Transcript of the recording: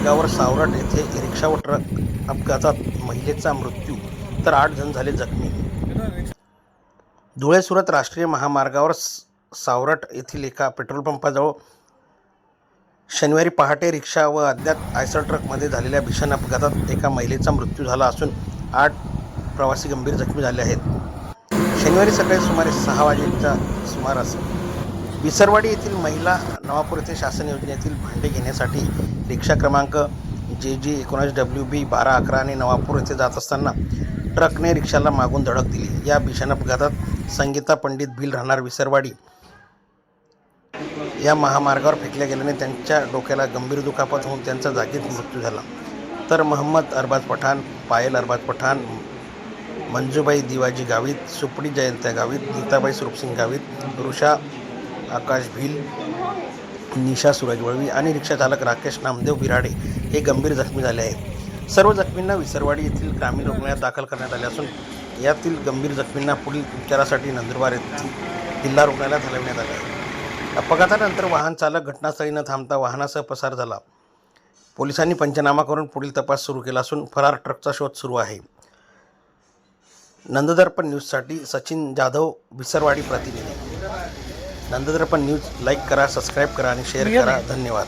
महामार्गावर सावरट येथे रिक्षा व ट्रक अपघातात महिलेचा मृत्यू तर 8 जण झाले जखमी. धुळे सुरत राष्ट्रीय महामार्गावर सावरट येथील एका पेट्रोल पंपाजवळ शनिवारी पहाटे रिक्षा व अज्ञात आयसर ट्रकमध्ये झालेल्या भीषण अपघातात एका महिलेचा मृत्यू झाला असून 8 प्रवासी गंभीर जखमी झाले आहेत. शनिवारी सकाळी सुमारे 6 वाजेच्या सुमारास विसरवाडी येथील महिला नवापूर येथे शासन योजनेतील भांडे घेण्यासाठी रिक्षा क्रमांक JG 19WB 1211 नवापूर येथे जात असताना ट्रकने रिक्षाला मागून धडक दिली. या भीषण अपघातात संगीता पंडित भिल राहणार विसरवाडी या महामार्गावर फेकल्या गेल्याने त्यांच्या डोक्याला गंभीर दुखापत होऊन त्यांचा जागीच मृत्यू झाला. तर मोहम्मद अरबाज पठाण, पायल अरबाज पठाण, मंजूबाई दिवाजी गावित, सुपडी जयंत्या गावित, नीताबाई सुरपसिंग गावित, रुषा आकाश भिल, निशा सूरज वळवी आणि रिक्षाचालक राकेश नामदेव बिराडे हे गंभीर जखमी झाले आहेत. सर्व जखमींना विसरवाडी येथील ग्रामीण रुग्णालयात दाखल करण्यात आले असून यातील गंभीर जखमींना पुढील उपचारासाठी नंदुरबार येथील जिल्हा रुग्णालयात हलविण्यात आले आहे. अपघातानंतर वाहन चालक घटनास्थळी न थांबता वाहनासह पसार झाला. पोलिसांनी पंचनामा करून पुढील तपास सुरू केला असून फरार ट्रकचा शोध सुरू आहे. नंददर्पण न्यूजसाठी सचिन जाधव, विसरवाडी प्रतिनिधी. नंददर्पण न्यूज लाईक करा, सबस्क्राईब करा आणि शेअर करा. धन्यवाद.